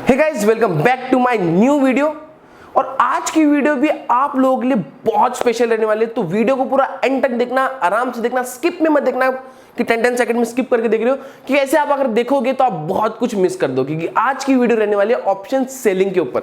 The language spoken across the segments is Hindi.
Hey guys, welcome back to my new video. और आज की वीडियो भी आप लोगों के लिए बहुत स्पेशल रहने वाली है, तो वीडियो को पूरा एंड तक देखना, आराम से देखना, स्किप में मत देखना कि 10 सेकंड में स्किप करके देख रहे हो, कि ऐसे आप अगर देखोगे तो आप बहुत कुछ मिस कर दो। क्योंकि आज की वीडियो रहने वाली है ऑप्शन सेलिंग के ऊपर,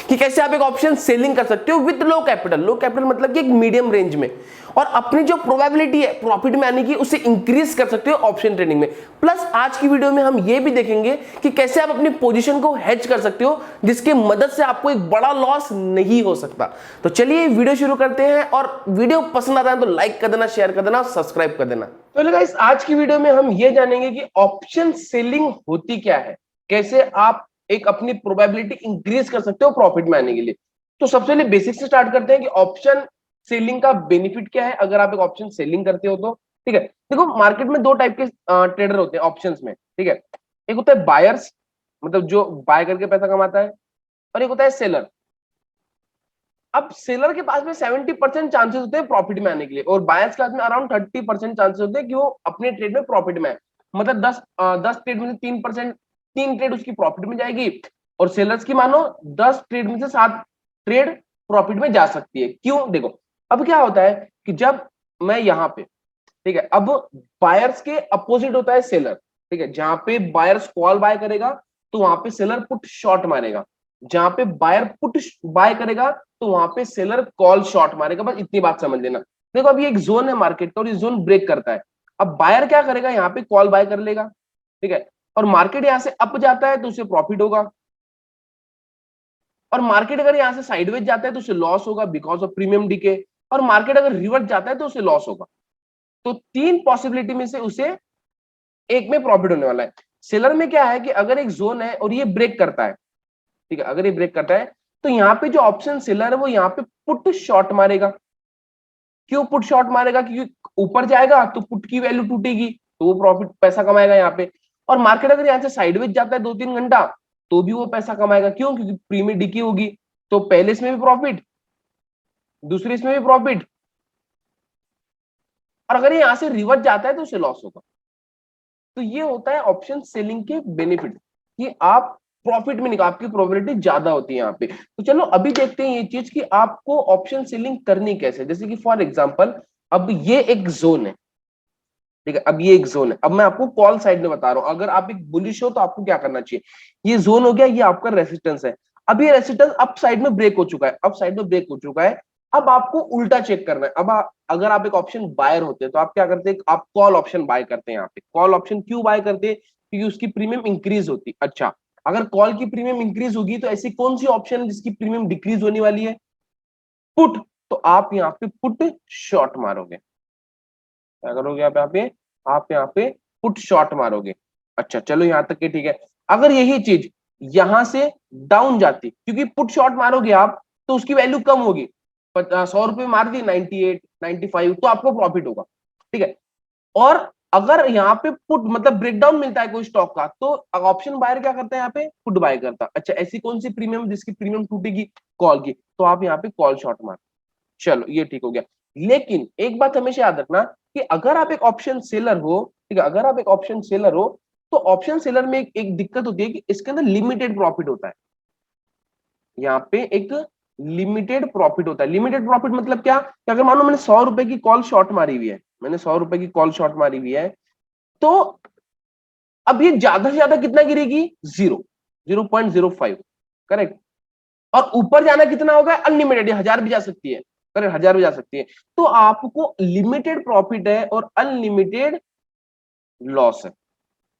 कि कैसे आप एक ऑप्शन सेलिंग कर सकते हो with low capital. Low capital मतलब कि एक मीडियम रेंज में, और अपनी जो प्रोबेबिलिटी है प्रॉफिट में आने की उसे इंक्रीज कर सकते हो ऑप्शन ट्रेडिंग में। प्लस आज की वीडियो में हम ये भी देखेंगे कि कैसे आप अपनी पोजीशन को हेज कर सकते हो, जिसकी मदद से आपको एक बड़ा लॉस नहीं हो सकता। तो चलिए वीडियो शुरू करते हैं, और वीडियो पसंद आता है तो लाइक कर देना, शेयर कर देना, सब्सक्राइब कर देना। तो गाइस, आज की वीडियो में हम ये जानेंगे कि ऑप्शन सेलिंग होती क्या है, कैसे आप एक अपनी प्रोबेबिलिटी इंक्रीज कर सकते हो प्रॉफिट में आने के लिए। तो सबसे पहले बेसिक से स्टार्ट करते हैं कि ऑप्शन सेलिंग का बेनिफिट क्या है अगर आप एक ऑप्शन सेलिंग करते हो तो। ठीक है, देखो मार्केट में दो टाइप के ट्रेडर होते हैं ऑप्शंस में। ठीक है, एक होता है बायर्स, मतलब जो बाय करके पैसा कमाता है, और एक होता है सेलर। अब सेलर के पास में 70% चांसेस होते हैं प्रॉफिट में आने के लिए, और बायर्स के पास में अराउंड 30% चांसेस होते हैं कि वो अपने ट्रेड में प्रॉफिट में आए। मतलब 10 ट्रेड में से 3%, 3 ट्रेड उसकी प्रॉफिट में जाएगी, और सेलर्स की मानो 10 ट्रेड में से 7 ट्रेड प्रॉफिट में जा सकती है। क्यों? देखो, अब क्या होता है कि जब मैं यहाँ पे, ठीक है, अब बायर्स के अपोजिट होता है सेलर। ठीक है, जहां पे बायर्स कॉल बाय करेगा तो वहां पे सेलर पुट शॉर्ट मारेगा, जहां पे बायर पुट बाय करेगा तो वहां पे सेलर कॉल शॉर्ट मारेगा। बस इतनी बात समझ लेना। देखो, अभी एक जोन है मार्केट का और ये जोन ब्रेक करता है। अब बायर क्या करेगा, यहाँ पे कॉल बाय कर लेगा। ठीक है, और मार्केट यहां से अप जाता है तो उसे प्रॉफिट होगा, और मार्केट अगर यहां से साइडवेज जाता है तो उसे लॉस होगा बिकॉज ऑफ प्रीमियम डीके, और मार्केट अगर रिवर्स जाता है तो उसे लॉस होगा। तो 3 पॉसिबिलिटी में से उसे एक में प्रॉफिट होने वाला है। सेलर में क्या है कि अगर एक जोन है और ये ब्रेक करता है, ठीक है, अगर ये ब्रेक करता है तो यहाँ पे जो ऑप्शन सेलर है वो यहाँ पे पुट शॉर्ट मारेगा। क्यों पुट शॉर्ट मारेगा? क्योंकि ऊपर जाएगा तो पुट की वैल्यू टूटेगी, तो वो प्रॉफिट पैसा कमाएगा यहाँ पे। और मार्केट अगर यहाँ से साइडवेज जाता है 2-3 घंटा तो भी वो पैसा कमाएगा। क्यों? क्योंकि प्रीमियम डिकी होगी, तो पहले इसमें भी प्रॉफिट, दूसरे इसमें भी प्रॉफिट, और अगर ये यहाँ से रिवर्स जाता है तो उसे लॉस होगा। तो ये होता है ऑप्शन सेलिंग के बेनिफिट, कि आप प्रॉफिट में निकाल, आपकी प्रोबेबिलिटी ज्यादा होती है यहाँ पे। तो चलो अभी देखते हैं ये चीज कि आपको ऑप्शन सेलिंग करनी कैसे। जैसे कि फॉर एग्जांपल, अब ये एक जोन है, ठीक है, अब ये एक जोन है। अब मैं आपको कॉल साइड में बता रहा हूं, अगर आप एक बुलिश हो तो आपको क्या करना चाहिए। ये जोन हो गया, ये आपका रेसिस्टेंस है। अब ये रेसिस्टेंस अप साइड में ब्रेक हो चुका है, अप साइड में ब्रेक हो चुका है। अब आपको उल्टा चेक करना है। अब अगर आप एक ऑप्शन बायर होते हैं तो आप क्या करते हैं, आप कॉल ऑप्शन बाय करते हैं। यहाँ पे कॉल ऑप्शन क्यों बाय करते हैं? क्योंकि उसकी प्रीमियम इंक्रीज होती है। अच्छा, अगर कॉल की प्रीमियम इंक्रीज होगी तो ऐसी कौन सी ऑप्शन है जिसकी प्रीमियम डिक्रीज होने वाली है? पुट। तो आप यहाँ पे पुट शॉर्ट मारोगे। क्या करोगे आप यहाँ पे पुट शॉर्ट मारोगे। अच्छा चलो, यहां तक के ठीक है। अगर यही चीज यहां से डाउन जाती, क्योंकि पुट शॉर्ट मारोगे आप तो उसकी वैल्यू कम होगी, 100 रुपए मार दी, 98 95, तो आपको प्रॉफिट होगा। ठीक है, और अगर यहाँ पे पुट मतलब ब्रेकडाउन मिलता है कोई स्टॉक का, तो ऑप्शन बायर क्या करता है, यहाँ पे पुट बाय करता है। अच्छा, ऐसी कौन सी प्रीमियम जिसकी प्रीमियम टूटेगी? कॉल की, तो आप यहाँ पे कॉल शॉर्ट मार। चलो ये ठीक हो गया। लेकिन एक बात हमेशा याद रखना कि अगर आप एक ऑप्शन सेलर हो, ठीक है, अगर आप एक ऑप्शन सेलर हो तो ऑप्शन सेलर में एक दिक्कत होती है कि इसके अंदर लिमिटेड प्रॉफिट होता है। यहाँ पे एक लिमिटेड प्रॉफिट होता है। लिमिटेड प्रॉफिट मतलब क्या, कि अगर मानो मैंने 100 रुपए की कॉल शॉर्ट मारी हुई है, मैंने 100 रुपए की कॉल शॉर्ट मारी हुई है, तो अब ये ज्यादा से ज्यादा कितना गिरेगी? 0.05, करेक्ट। और ऊपर जाना कितना होगा? अनलिमिटेड, 1000 भी जा सकती है, करेक्ट, 1000 भी जा सकती है। तो आपको लिमिटेड प्रॉफिट है और अनलिमिटेड लॉस है।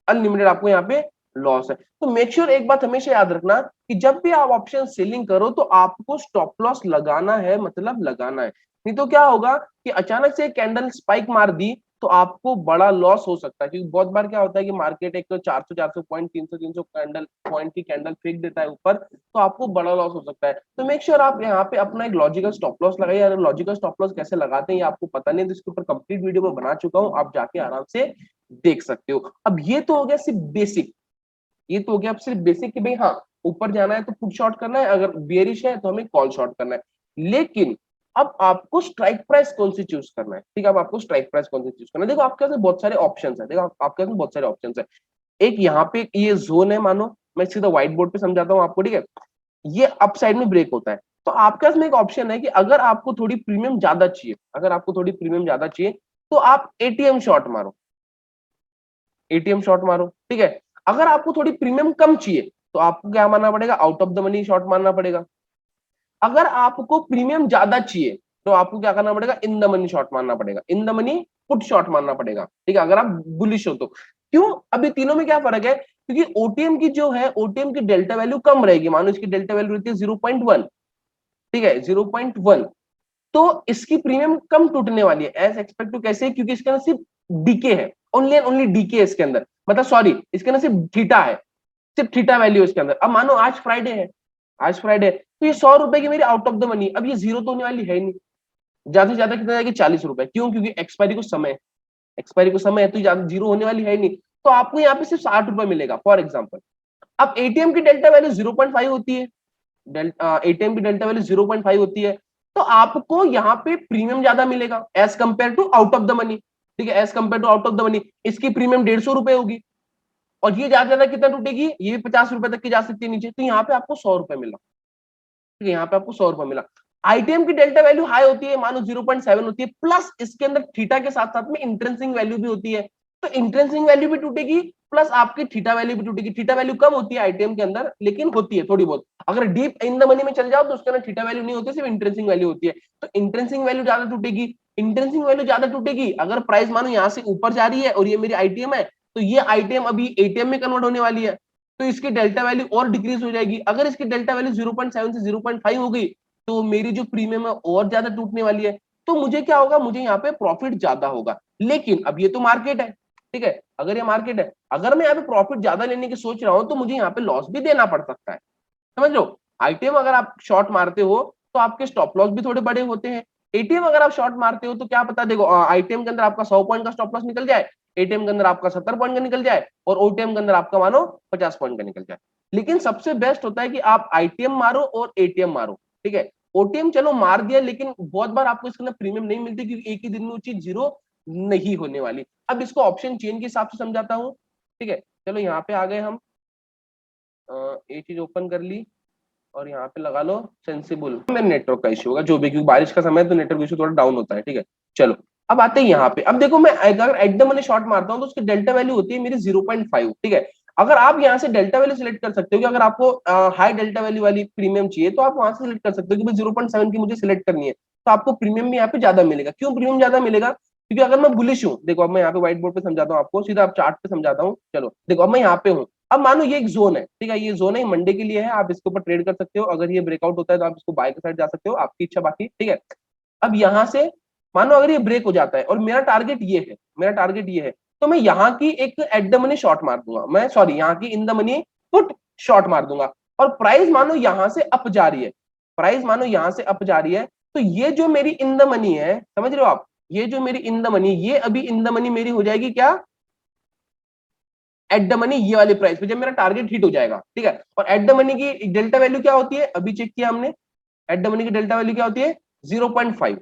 अनलिमिटेड आपको यहाँ पे लॉस है। तो मेक श्योर एक बात हमेशा याद रखना कि जब भी आप ऑप्शन सेलिंग करो तो आपको स्टॉप लॉस लगाना है, मतलब लगाना है। नहीं तो क्या होगा कि अचानक से कैंडल स्पाइक मार दी तो आपको बड़ा लॉस हो सकता है। क्योंकि बहुत बार क्या होता है कि मार्केट एक तो 400 पॉइंट, 300 कैंडल पॉइंट की कैंडल फेंक देता है ऊपर, तो आपको बड़ा लॉस हो सकता है। तो मेक श्योर आप यहाँ पे अपना एक लॉजिकल स्टॉप लॉस लगाइए। अगर लॉजिकल स्टॉप लॉस कैसे लगाते हैं ये आपको पता नहीं, तो इसके ऊपर कंप्लीट वीडियो में बना चुका हूँ, आप जाके आराम से देख सकते हो। अब ये तो हो गया सिर्फ बेसिक, ये तो हो गया अब सिर्फ बेसिक कि भाई हाँ, ऊपर जाना है तो पुट शॉर्ट करना है, अगर बियरिश है तो हमें कॉल शॉर्ट करना है। लेकिन अब आपको स्ट्राइक प्राइस कौन सी चूज करना है? ठीक है, अब आपको स्ट्राइक प्राइस कौन सी चूज करना है। देखो आपके पास बहुत सारे ऑप्शंस है, देखो आपके पास बहुत सारे ऑप्शंस है। एक यहाँ पे ये जोन है मानो, मैं सीधा व्हाइट बोर्ड पे समझाता हूँ आपको, ठीक है। ये अप साइड में ब्रेक होता है, तो आपके पास में एक ऑप्शन है कि अगर आपको थोड़ी प्रीमियम ज्यादा चाहिए, अगर आपको थोड़ी प्रीमियम ज्यादा चाहिए तो आप एटीएम शॉट मारो, एटीएम शॉट मारो, ठीक है। अगर आपको थोड़ी प्रीमियम कम चाहिए तो आपको क्या मानना पड़ेगा, out of the money shot मारना पड़ेगा। अगर आपको प्रीमियम ज्यादा चाहिए तो आपको क्या करना पड़ेगा, इन द मनी शॉट मारना पड़ेगा, in the money put shot मारना पड़ेगा, ठीक है, अगर आप बुलिश हो तो। क्यों, अभी तीनों में क्या फर्क है, क्योंकि ओटीएम की जो है, ओटीएम की डेल्टा वैल्यू कम रहेगी, मानो इसकी डेल्टा वैल्यू रहती है 0.1, ठीक है 0.1, तो इसकी प्रीमियम कम टूटने वाली है एज एक्सपेक्ट टू। कैसे, क्योंकि इसके अंदर सिर्फ डीके है, ओनली एंड ओनली डीके इसके अंदर, मतलब सॉरी इसके अंदर सिर्फ थीटा है, सिर्फ थीटा वैल्यू इसके अंदर। अब मानो आज फ्राइडे है, आज फ्राइडे है, तो ये 100 रुपए की मेरी आउट ऑफ द मनी, अब ये जीरो तो होने वाली है नहीं, ज्यादा से ज्यादा कितना जाएगी, 40 रुपए। क्यों, क्योंकि एक्सपायरी को समय है, एक्सपायरी को समय है, तो ज्यादा जीरो होने वाली है नहीं, तो आपको यहाँ पे सिर्फ 60 रुपए मिलेगा फॉर एग्जाम्पल। अब एटीएम की डेल्टा वैल्यू 0.5 होती है, एटीएम की डेल्टा वैल्यू 0.5 होती है, तो आपको यहाँ पे प्रीमियम ज्यादा मिलेगा as compared to out of the money, ठीक है, as compared to out of the money. इसकी प्रीमियम 150 रुपए होगी, और ये ज्यादा ज्यादा कितना टूटेगी, ये भी 50 रुपए तक की जा सकती है नीचे, तो यहाँ पे आपको 100 रुपए मिला, ठीक है, यहाँ पे आपको 100 रुपए मिला। आईटीएम की डेल्टा वैल्यू हाई होती है, मानो 0.7 होती है, प्लस इसके अंदर थीटा के साथ साथ में इंट्रेंसिंग वैल्यू भी होती है, तो इंट्रेंसिंग वैल्यू भी टूटेगी, प्लस आपकी थीटा वैल्यू भी टूटेगी। थीटा वैल्यू कम होती है आईटीएम के अंदर, लेकिन होती है थोड़ी बहुत। अगर डीप इन द मनी में चल जाओ तो उसके अंदर थीटा वैल्यू नहीं होती, सिर्फ इंट्रेंसिंग वैल्यू होती है, तो इंट्रेंसिंग वैल्यू ज्यादा टूटेगी। इंट्रेंसिंग वैल्यू ज्यादा टूटेगी अगर प्राइस मानो यहाँ से ऊपर जा रही है और ये मेरी आईटीएम है, तो ये आईटीएम अभी एटीएम में कन्वर्ट होने वाली है, तो इसकी डेल्टा वैल्यू और डिक्रीज हो जाएगी। अगर इसकी डेल्टा वैल्यू 0.7 से 0.5 हो गई तो मेरी जो प्रीमियम है और ज्यादा टूटने वाली है, तो मुझे क्या होगा, मुझे यहाँ पे प्रॉफिट ज्यादा होगा। लेकिन अब ये तो मार्केट है, ठीक है, अगर ये मार्केट है, अगर मैं यहाँ पे प्रॉफिट ज्यादा लेने की सोच रहा हूँ तो मुझे यहाँ पे लॉस भी देना पड़ सकता है, समझ लो। आईटीएम अगर आप शॉर्ट मारते हो तो आपके स्टॉप लॉस भी थोड़े बड़े होते हैं। एटीएम अगर आप शॉर्ट मारते हो तो क्या पता, देखो आईटीएम के अंदर आपका 100 पॉइंट का स्टॉप लॉस निकल जाए, एटीएम के अंदर आपका 70 पॉइंट का निकल जाए, और ओटीएम के अंदर आपका मानो 50 पॉइंट का निकल जाए। लेकिन सबसे बेस्ट होता है कि आप आईटीएम मारो और एटीएम मारो, ठीक है। ओटीएम चलो मार दिया, लेकिन बहुत बार आपको इसके अंदर प्रीमियम नहीं मिलती, क्योंकि एक ही दिन में वो चीज जीरो नहीं होने वाली। अब इसको ऑप्शन चेन के हिसाब से समझाता हूँ, ठीक है। चलो यहाँ पे आ गए हम, ये चीज ओपन कर ली, और यहाँ पे लगा लो सेंसिबल। मेरे नेटवर्क का इशू होगा जो भी, क्योंकि बारिश का समय है तो नेटवर्क इशू थोड़ा डाउन होता है, ठीक है। चलो अब आते हैं यहाँ पे। अब देखो मैं अगर एट द मनी शॉर्ट मारता हूँ तो उसकी डेल्टा वैल्यू होती है मेरी 0.5, ठीक है। अगर आप यहाँ से डेल्टा वैल्यू सिलेक्ट कर सकते हो कि अगर आपको हाई डेल्टा वैल्यू वाली प्रीमियम चाहिए तो आप वहां से सिलेक्ट कर सकते हो कि भाई 0.7 की मुझे सिलेक्ट करनी है, तो आपको प्रीमियम भी यहाँ पे ज्यादा मिलेगा। क्यों प्रीमियम ज्यादा मिलेगा, क्योंकि अगर मैं बुलिश हूँ, देखो अब मैं यहाँ पे व्हाइट बोर्ड पे समझाता हूँ आपको, सीधा आप चार्ट पे समझाता हूँ। चलो देखो अब मैं यहाँ पे हूँ, अब मानो ये एक जोन है, ठीक है, ये जोन है, मंडे के लिए है, आप इसके ऊपर ट्रेड कर सकते हो। अगर ये ब्रेकआउट होता है तो आप इसको बाय के साइड जा सकते हो, आपकी इच्छा बाकी, ठीक है। अब यहाँ से मानो अगर ये ब्रेक हो जाता है और मेरा टारगेट ये है, मेरा टारगेट ये है, तो मैं यहाँ की एक एट द मनी शॉर्ट मार दूंगा, मैं सॉरी यहाँ की in the money put short मार दूंगा। और प्राइस मानो यहाँ से अप जा रही है, प्राइस मानो यहाँ से अप जा रही है, तो ये जो मेरी इन द मनी है, समझ रहे हो आप, ये जो मेरी इन द मनी, ये अभी इन द मनी मेरी हो जाएगी क्या, एट द मनी ये वाले प्राइस पे, जब मेरा टारगेट हिट हो जाएगा, ठीक है। और एट द मनी की डेल्टा वैल्यू क्या होती है, अभी चेक किया हमने, एट द मनी की डेल्टा वैल्यू क्या होती है, 0.5।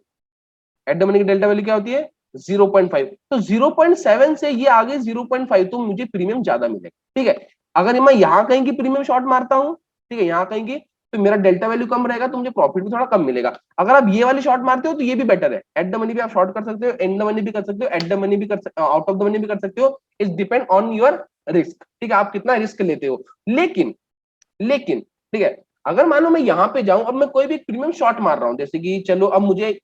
एट द मनी की डेल्टा वैल्यू क्या होती है, 0.5। तो 0.7 से ये आगे 0.5, तो मुझे प्रीमियम ज्यादा मिलेगा, ठीक है। अगर मैं यहाँ कहीं की प्रीमियम शॉर्ट मारता हूँ, ठीक है, यहाँ कहीं की, तो मेरा डेल्टा वैल्यू कम रहेगा, तो मुझे प्रॉफिट भी थोड़ा कम मिलेगा। अगर आप ये वाली शॉर्ट मारते हो तो ये भी बेटर है, एट द मनी भी आप शॉर्ट कर सकते हो, इन द मनी भी कर सकते हो, एट द मनी भी कर, आउट ऑफ द मनी भी कर सकते हो। It's depend on your risk, ठीक है, आप कितना रिस्क लेते हो। लेकिन लेकिन ठीक है, अगर मानो मैं यहाँ पे जाऊं, अब मैं कोई भी प्रीमियम शॉट मार रहा हूं, जैसे कि चलो अब मुझे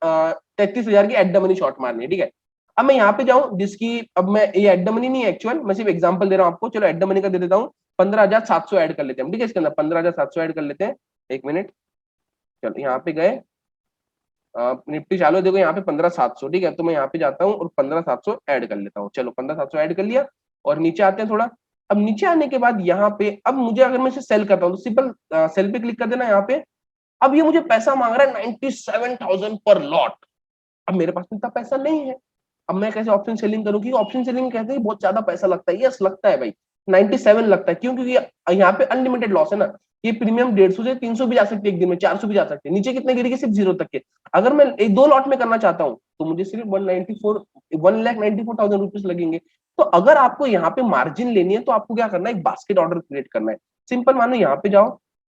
33,000 की एट द मनी शॉट मारनी है, ठीक है। अब मैं यहाँ पे जाऊं जिसकी, अब मैं ये एट द मनी नहीं है एक्चुअल, मैं सिर्फ एग्जांपल दे रहा हूं आपको, चलो एट द मनी का दे देता हूँ, 15,700 ऐड कर लेते हैं, ठीक है, इसके अंदर 15,700 ऐड कर लेते हैं। एक मिनट, चलो यहाँ पे गए, निफ्टी चालू, देखो यहाँ पे 15,700, ठीक है, तो मैं यहाँ पे जाता हूँ और 15,700 ऐड कर लेता हूँ। चलो 15,700 ऐड कर लिया, और नीचे आते हैं थोड़ा। अब नीचे आने के बाद यहाँ पे, अब मुझे अगर मैं इसे सेल करता हूँ तो सिंपल सेल पे क्लिक कर देना यहाँ पे। अब ये मुझे पैसा मांग रहा है 97,000 पर लॉट। अब मेरे पास इतना पैसा नहीं है, अब मैं कैसे ऑप्शन सेलिंग करूँ, क्योंकि ऑप्शन सेलिंग कहते हैं बहुत ज्यादा पैसा लगता है। यस लगता है भाई, 97 लगता है, क्यों, क्योंकि यहाँ पे अनलिमिटेड लॉस है ना। ये प्रीमियम 150 से 300 भी जा सकती है एक दिन में, 400 भी जा सकते हैं, नीचे कितने गिरेगी, सिर्फ जीरो तक के। अगर मैं एक दो लॉट में करना चाहता हूँ तो मुझे सिर्फ 1,94,000 रुपीज लगेंगे। तो अगर आपको यहाँ पे मार्जिन लेनी है तो आपको क्या करना है, एक बास्केट ऑर्डर क्रिएट करना है। सिंपल मानो यहाँ पे जाओ,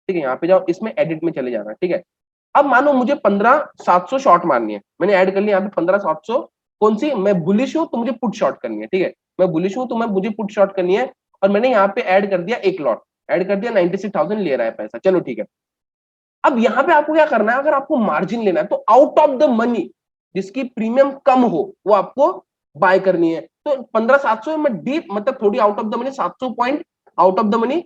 ठीक है, यहाँ पे जाओ, इसमें एडिट में चले जाना, ठीक है। अब मानो मुझे 15,700 शॉर्ट मारनी है, मैंने ऐड कर लिया यहाँ पे 15,700, कौन सी, मैं बुलिश हूँ तो मुझे पुट शॉर्ट करनी है, ठीक है, मैं बुलिश हूँ तो मैं मुझे पुट शॉर्ट करनी है, और मैंने यहाँ पे ऐड कर दिया एक लॉट, ऐड कर दिया, 96,000 ले रहा है पैसा, चलो ठीक है। अब यहाँ पे आपको क्या करना है, अगर आपको मार्जिन लेना है तो आउट ऑफ द मनी जिसकी प्रीमियम कम हो वो आपको बाय करनी है। तो 15,700 में डीप मतलब थोड़ी out of the money, 700 point out of the money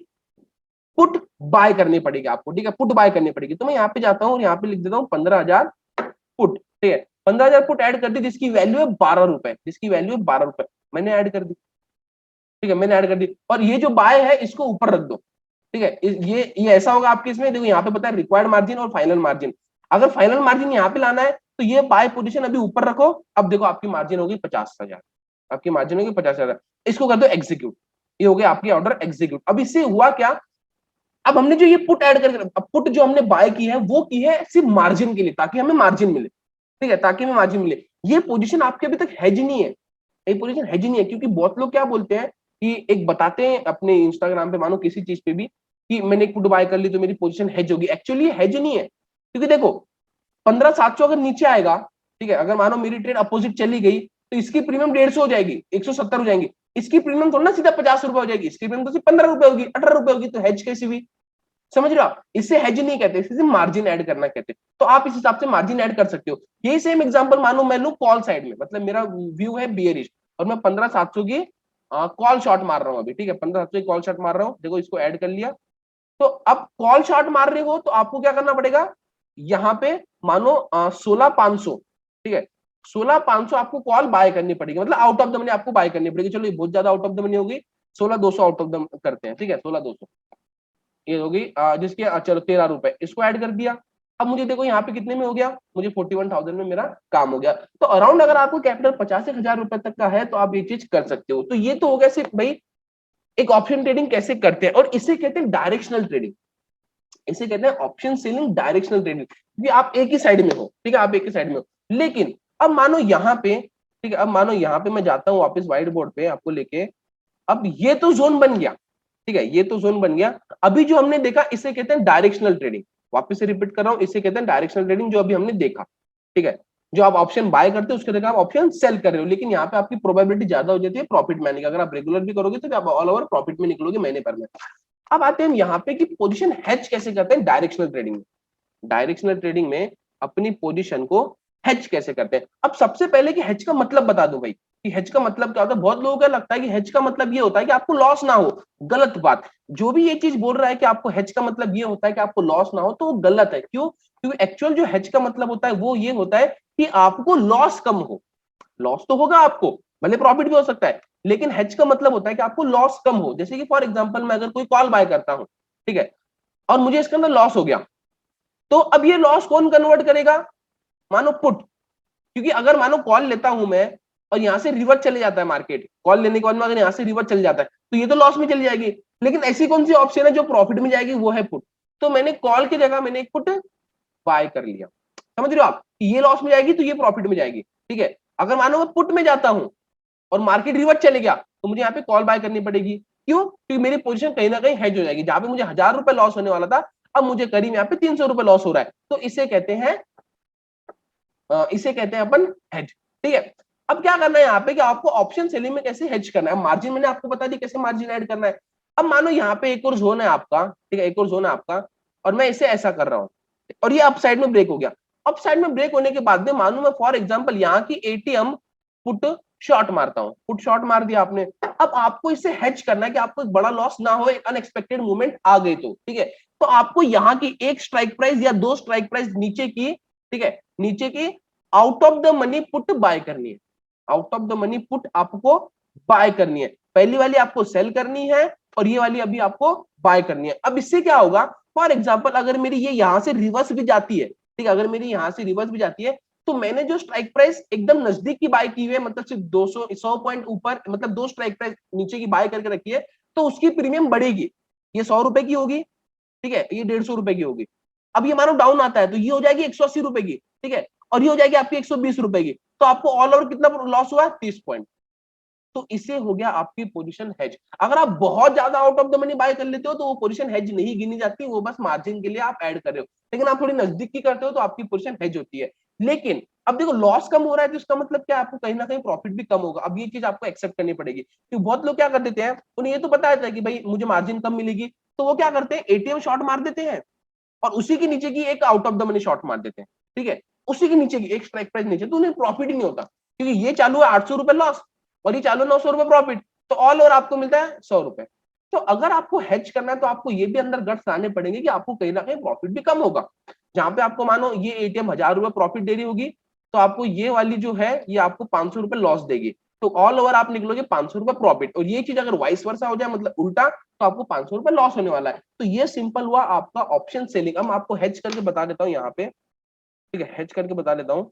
put buy करनी पड़ेगी आपको, ठीक है, पुट बाय करनी पड़ेगी। तो मैं यहाँ पे जाता हूँ और यहाँ पे लिख देता हूँ 15,000 पुट, ठीक है, 15,000 पुट ऐड कर दी जिसकी वैल्यू है 12 रुपए, जिसकी वैल्यू है 12 रुपए, मैंने ऐड कर दी, ठीक है, मैंने ऐड कर दी। और ये जो बाय है इसको ऊपर रख दो, ठीक है, ये ऐसा होगा आपके इसमें, देखो यहाँ पे पता है रिक्वायर्ड मार्जिन और फाइनल मार्जिन, अगर फाइनल मार्जिन यहाँ पे लाना है तो ये बाय पोजीशन अभी ऊपर रखो। अब देखो आपकी मार्जिन होगी 50,000, आपकी मार्जिन होगी 50,000, इसको कर दो एग्जीक्यूट, ये हो गया आपकी ऑर्डर एग्जीक्यूट। अब इससे हुआ क्या, अब हमने जो ये पुट ऐड करके, पुट जो हमने बाय की है वो की है सिर्फ मार्जिन के लिए, ताकि हमें मार्जिन मिले, ठीक है, ताकि हमें मार्जिन मिले। ये पोजीशन आपके अभी तक हेज नहीं है, ये पोजीशन हेज नहीं है, क्योंकि बहुत लोग क्या बोलते हैं कि एक बताते हैं अपने इंस्टाग्राम पे, मानो किसी चीज पे भी, कि मैंने एक पुट बाय कर ली तो मेरी पोजीशन हेज होगी, एक्चुअली हेज नहीं है। क्योंकि देखो 15,700 अगर नीचे आएगा, ठीक है, अगर मानो मेरी ट्रेड अपोजिट चली गई तो इसकी प्रीमियम 150 हो जाएगी, 170 हो जाएंगी, इसकी प्रीमियम थोड़ा ना सीधा 50 रुपए हो जाएगी, इसकी प्रीमियम तो सिर्फ 15 रुपए होगी, 18 रुपए होगी, तो हेज कैसी हुई, समझ रहे हो आप, इससे हेज नहीं कहते, इसे मार्जिन ऐड करना कहते हैं। तो आप इस हिसाब से मार्जिन ऐड कर सकते हो। यही सेम एग्जांपल मानो मैं लूं कॉल साइड में, मतलब मेरा व्यू है बियरिश और मैं 15,700 की कॉल शॉट मार रहा हूं अभी, ठीक है, 15,700 की कॉल शॉट मार रहा हूं, देखो इसको ऐड कर लिया। तो अब कॉल शॉट मार रहे हो तो आपको क्या करना पड़ेगा, यहाँ पे मानो 16,500, ठीक है, 16,500 आपको कॉल बाय करनी पड़ेगी, मतलब आउट ऑफ द मनी आपको बाय करनी पड़ेगी। चलो ये बहुत ज्यादा आउट ऑफ द मनी होगी, 16,200 आउट ऑफ द करते हैं, ठीक है, 16,200 ये होगी, जिसके चलो 13 रुपए, इसको ऐड कर दिया। अब मुझे देखो यहाँ पे कितने में हो गया, मुझे 41,000 में मेरा काम हो गया। तो अराउंड अगर आपको कैपिटल 50,000 रुपए तक का है तो आप ये चीज कर सकते हो। तो ये तो हो गया सिर्फ भाई एक ऑप्शन ट्रेडिंग कैसे करते हैं, और इसे कहते हैं डायरेक्शनल ट्रेडिंग, इसे कहते हैं ऑप्शन सेलिंग डायरेक्शनल ट्रेडिंग, क्योंकि आप एक ही साइड में हो, ठीक है, आप एक ही साइड में हो। लेकिन अब मानो यहाँ पे, ठीक है, अब मानो यहाँ पे मैं जाता हूँ वापस व्हाइट बोर्ड पे आपको लेके, अब ये तो जोन बन गया, ठीक है, ये तो जोन बन गया। अभी जो हमने देखा इसे कहते हैं डायरेक्शनल ट्रेडिंग, वापस से रिपीट कर रहा हूं, इसे कहते हैं डायरेक्शनल ट्रेडिंग, जो अभी हमने देखा, ठीक है, जो आप ऑप्शन बाय करते हो उसके जगह आप ऑप्शन सेल कर रहे हो, लेकिन यहाँ पे आपकी प्रोबेबिलिटी ज्यादा हो जाती है प्रॉफिट में आने की। अगर आप रेगुलर भी करोगे तो आप ऑल ओवर प्रॉफिट में निकलोगे महीने पर में। अब आते हैं हम यहाँ पे कि पोजीशन हेज कैसे करते हैं डायरेक्शनल ट्रेडिंग में। डायरेक्शनल ट्रेडिंग में अपनी पोजीशन को हेज कैसे करते हैं। अब सबसे पहले कि हेज का मतलब बता दो भाई, कि हेज का मतलब क्या होता है। बहुत लोगों को लगता है कि हेज का मतलब ये होता है कि आपको लॉस ना हो, गलत बात। जो भी ये चीज बोल रहा है कि आपको हेज का मतलब ये होता है कि आपको लॉस ना हो, तो वो गलत है। क्यों? क्योंकि एक्चुअल जो हेज का मतलब होता है वो ये होता है कि आपको लॉस कम हो। लॉस तो होगा आपको, भले प्रॉफिट भी हो सकता है, लेकिन हेज का मतलब होता है कि आपको लॉस कम हो। जैसे कि फॉर एग्जांपल मैं अगर कोई कॉल बाय करता हूं, ठीक है, और मुझे इसके अंदर लॉस हो गया, तो अब ये लॉस कौन कन्वर्ट करेगा? मानो पुट। क्योंकि अगर मानो कॉल लेता हूं मैं और यहां से रिवर्स चले जाता है मार्केट, कॉल लेने के बाद में अगर यहां से रिवर्स चल जाता है तो ये तो लॉस में चली जाएगी। लेकिन ऐसी कौन सी ऑप्शन है जो प्रॉफिट में जाएगी? वो है पुट। तो मैंने कॉल की जगह मैंने एक पुट बाय कर लिया। समझ रहे हो आप? ये लॉस में जाएगी तो ये प्रॉफिट में जाएगी, ठीक है। अगर मानो मैं पुट में जाता हूं और मार्केट रिवर्स चले गया तो मुझे यहाँ पे कॉल बाय करनी पड़ेगी। क्यों? क्योंकि मेरी पोजीशन कहीं ना कहीं हेज हो जाएगी। जहां पे मुझे 1,000 रुपए लॉस होने वाला था, अब मुझे करीब यहाँ पे 300 रुपए लॉस हो रहा है। तो इसे कहते हैं अपन हेज, ठीक है। अब क्या करना है यहाँ पे कि आपको ऑप्शन सेलिंग में कैसे हेज करना है। मार्जिन मैंने आपको बता दी कैसे मार्जिन ऐड करना है। अब मानो यहाँ पे एक और जोन है आपका, ठीक है, एक और जोन है आपका, और मैं इसे ऐसा कर रहा हूँ और ये अप साइड में ब्रेक हो गया। अप साइड में ब्रेक होने के बाद में मानो मैं फॉर एग्जांपल यहाँ की एटीएम पुट शॉर्ट मारता हूँ, पुट शॉर्ट मार दिया आपने। अब आपको इससे हेज करना है कि आपको एक बड़ा लॉस ना हो, एक अनएक्सपेक्टेड मूवमेंट आ गई तो, ठीक है। तो आपको यहाँ की एक स्ट्राइक प्राइस या दो स्ट्राइक प्राइस नीचे की, ठीक है, नीचे की out of the money put buy करनी है। Out of the money put आपको बाय करनी है। पहली वाली आपको सेल करनी है और ये वाली अभी आपको बाय करनी है। अब इससे क्या होगा, फॉर एग्जांपल अगर मेरी ये यहां से रिवर्स भी जाती है, ठीक है, अगर मेरी यहां से रिवर्स भी जाती है तो मैंने जो स्ट्राइक प्राइस एकदम नजदीक की बाय की हुई है, मतलब सिर्फ 200 100 पॉइंट ऊपर, मतलब दो स्ट्राइक प्राइस नीचे की बाय करके रखी है, तो उसकी प्रीमियम बढ़ेगी। ये 100 रुपए की होगी, ठीक है, ये 150 रुपए की होगी। अब ये मानो डाउन आता है तो ये हो जाएगी 180 रुपए की, ठीक है, और ये हो जाएगी आपकी 120 रुपए की। तो आपको ऑल ओवर कितना लॉस हुआ? 30 पॉइंट। तो इसे हो गया आपकी पोजीशन हेज। अगर आप बहुत ज्यादा out of the money by कर लेते हो तो वो पोजीशन हेज नहीं गिनी जाती, वो बस मार्जिन के लिए आप ऐड कर रहे हो। लेकिन आप थोड़ी नजदीक की करते हो तो आपकी पोजीशन हेज होती है। लेकिन अब देखो लॉस कम हो रहा है तो इसका मतलब क्या, आपको कहीं ना कहीं प्रॉफिट भी कम होगा। अब ये चीज आपको एक्सेप्ट करनी पड़ेगी, क्योंकि बहुत लोग क्या कर देते हैं, उन्हें ये तो पता है कि भाई मुझे मार्जिन कम मिलेगी, तो वो क्या करते हैं, एटीएम शॉर्ट मार देते हैं और उसी के नीचे की एक out of the money short मार देते हैं। ठीक है, उसी के नीचे की एक स्ट्राइक प्राइस नीचे, तो उन्हें प्रॉफिट ही नहीं होता, क्योंकि ये चालू है 800 रुपए लॉस और ये चालू 900 रुपए प्रॉफिट, तो ऑल ओवर आपको मिलता है 100 रुपए। तो अगर आपको हेज करना है तो आपको ये भी अंदर गट्स आने पड़ेंगे कि आपको कहीं ना कहीं प्रॉफिट भी कम होगा। जहां पे आपको मानो ये एटीएम 1000 रुपए प्रॉफिट दे रही होगी, तो आपको ये वाली जो है ये आपको 500 रुपए लॉस देगी, तो ऑल ओवर आप निकलोगे 500 रुपए प्रॉफिट। और ये चीज अगर वाइस वर्सा हो जाए, मतलब उल्टा, तो आपको 500 रुपए लॉस होने वाला है। तो ये सिंपल हुआ आपका ऑप्शन सेलिंग। अब आपको हेज करके बता देता हूँ यहाँ पे, ठीक है, हेज करके बता देता हूँ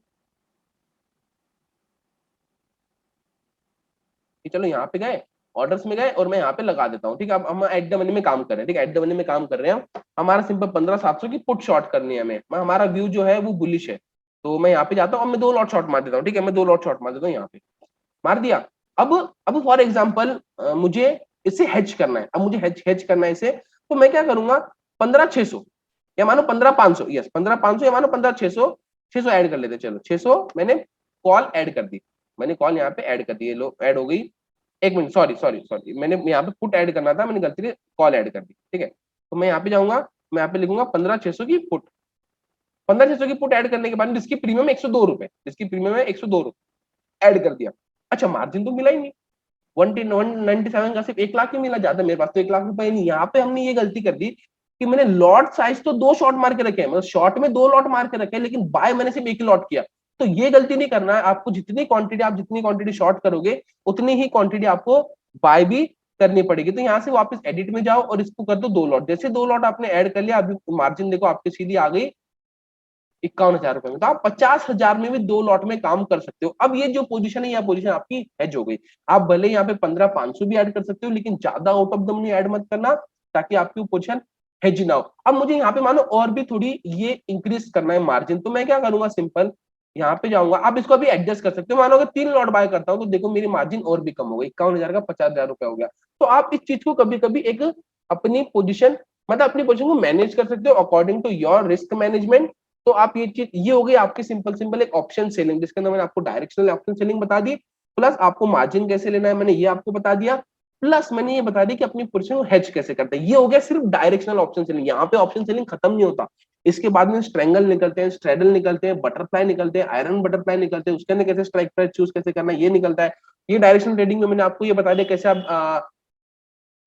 कि चलो यहाँ पे गए, ऑर्डर्स में गए और मैं यहाँ पे लगा देता हूँ। ठीक है, अब हम एट द मनी में काम कर रहे हैं। ठीक है, एट द मनी में काम कर रहे हैं, हमारा सिंपल 15,700 की पुट शॉर्ट करनी है हमें, हमारा व्यू जो है वो बुलिश है। तो मैं यहाँ पे जाता हूँ, अब मैं 2 लॉट शॉर्ट मार देता हूँ। ठीक है, मैं 2 लॉट शॉर्ट मार देता हूँ, यहाँ पे मार दिया। अब फॉर एग्जाम्पल मुझे इसे हेज करना है, अब मुझे हेज करना है इसे, तो मैं क्या करूंगा, 15,600 या मानो 15,500, यस 15,500 या मानो 15,600, 600 ऐड कर लेते, चलो 600 मैंने कॉल ऐड कर दी, मैंने कॉल यहाँ पे ऐड कर दी, लो ऐड हो गई। एक मिनट, सॉरी सॉरी सॉरी, मैंने यहाँ पे पुट ऐड करना था, मैंने गलती से कॉल ऐड कर दी। ठीक है, तो मैं यहाँ पे जाऊंगा, मैं यहाँ पे लिखूंगा 15,600 की पुट। 15,600 की पुट ऐड करने के बाद जिसकी प्रीमियम 102 रुपए, जिसकी प्रीमियम है 102 रुपए, ऐड कर दिया। अच्छा, मार्जिन तो मिला ही नहीं, 197 का सिर्फ 1 लाख ही मिला, ज्यादा मेरे पास तो 1 लाख रुपए नहीं। यहाँ पे हमने ये गलती कर दी कि मैंने लॉट साइज तो 2 शॉट मार के रखे हैं, मतलब शॉर्ट में 2 लॉट मार के रखे हैं, लेकिन बाय मैंने सिर्फ 1 लॉट किया। तो ये गलती नहीं करना है आपको, जितनी क्वांटिटी शॉर्ट करोगे उतनी ही क्वांटिटी आपको बाय भी करनी पड़ेगी। तो यहाँ से वापस एडिट में जाओ और इसको कर दो 2 लॉट। जैसे 2 लॉट आपने ऐड कर लिया, अभी मार्जिन देखो आपकी सीधी आ गई 51,000 रुपए में। तो आप 50,000 में भी 2 लॉट में काम कर सकते हो। अब ये जो पोजीशन है, यह पोजीशन आपकी हेज हो गई। आप भले यहाँ पे 15,500 भी ऐड कर सकते हो, लेकिन ज्यादा out of the money add मत करना, ताकि आपकी पोजीशन हेज ना हो। अब मुझे यहाँ पे मानो और भी थोड़ी ये इंक्रीज करना है मार्जिन, तो मैं क्या करूंगा, सिंपल यहाँ पे जाऊंगा। आप इसको अभी एडजस्ट कर सकते हो, मानो अगर 3 लॉट बाय करता हूँ तो देखो मेरी मार्जिन और भी कम हो गई, 51,000 का 50,000 रुपए हो गया। तो आप इस चीज को कभी कभी एक अपनी पोजिशन, मतलब अपनी पोजिशन को मैनेज कर सकते हो according to your risk management. तो आप ये चीज, ये हो गई आपकी सिंपल सिंपल एक ऑप्शन सेलिंग, जिसके अंदर मैंने आपको डायरेक्शनल ऑप्शन सेलिंग बता दी, प्लस आपको मार्जिन कैसे लेना है मैंने ये आपको बता दिया, प्लस मैंने ये बता दी कि अपनी पोजीशन को हेज कैसे करते हैं। ये हो गया सिर्फ डायरेक्शनल ऑप्शन सेलिंग। यहाँ पे ऑप्शन सेलिंग खत्म नहीं होता, इसके बाद में स्ट्रेंगल निकलते हैं, स्ट्रेडल निकलते हैं, बटरफ्लाई निकलते हैं, आयरन बटरफ्लाई निकलते हैं, उसके अंदर कैसे स्ट्राइक प्राइस चूज कैसे करना है ये निकलता है। ये डायरेक्शनल ट्रेडिंग में मैंने आपको ये बता दिया कैसे आप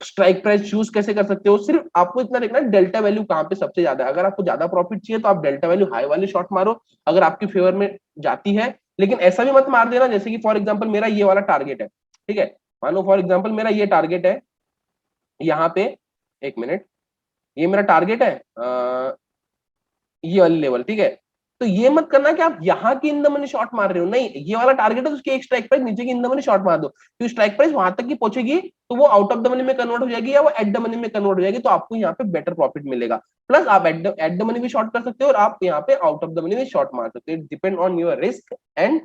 स्ट्राइक प्राइस चूज कैसे कर सकते हो। सिर्फ आपको इतना देखना है डेल्टा वैल्यू कहाँ पे सबसे ज्यादा है। अगर आपको ज्यादा प्रॉफिट चाहिए तो आप डेल्टा वैल्यू हाई वाली शॉट मारो, अगर आपकी फेवर में जाती है। लेकिन ऐसा भी मत मार देना जैसे कि फॉर एग्जांपल मेरा ये वाला टारगेट है, ठीक है, मानो फॉर एग्जांपल मेरा ये टारगेट है यहाँ पे, एक मिनट, ये मेरा टारगेट है ये वाली लेवल, ठीक है। तो ये मत करना कि आप यहाँ की इन द मनी शॉट मार रहे हो, नहीं, ये वाला टारगेट है तो उसकी एक स्ट्राइक प्राइस नीचे की इन द मनी शॉट मार दो, तो स्ट्राइक प्राइस वहां तक की पहुंचेगी तो वो आउट ऑफ द मनी में कन्वर्ट हो जाएगी या वो एट द मनी में कन्वर्ट हो जाएगी, तो आपको यहाँ पे बेटर प्रॉफिट मिलेगा। प्लस आप एट द मनी भी शॉर्ट कर सकते हो और आप यहाँ पे आउट ऑफ द मनी में शॉर्ट मार सकते हो, depend on your risk and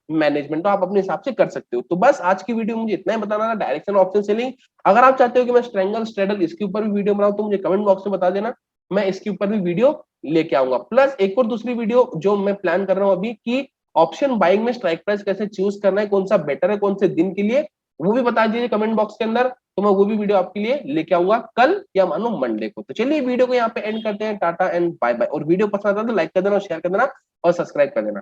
management, तो आप अपने हिसाब से कर सकते हो। तो बस आज की वीडियो मुझे इतना ही बताना था, डायरेक्शन ऑप्शन सेलिंग। अगर आप चाहते हो कि मैं स्ट्रेंगल स्ट्रेडल इसके ऊपर भी वीडियो बनाऊं तो मुझे कमेंट बॉक्स में बता देना, मैं इसके ऊपर भी वीडियो लेके आऊंगा। प्लस एक और दूसरी वीडियो जो मैं प्लान कर रहा हूँ अभी कि ऑप्शन बाइंग में स्ट्राइक प्राइस कैसे चूज करना है, कौन सा बेटर है कौन से दिन के लिए, वो भी बता दीजिए कमेंट बॉक्स के अंदर, तो मैं वो भी वीडियो आपके लिए लेके आऊंगा कल या मानो मंडे को। तो चलिए वीडियो को यहाँ पे एंड करते हैं, टाटा एंड बाय बाय। और वीडियो पसंद आता है तो लाइक कर देना, शेयर कर देना और सब्सक्राइब कर देना।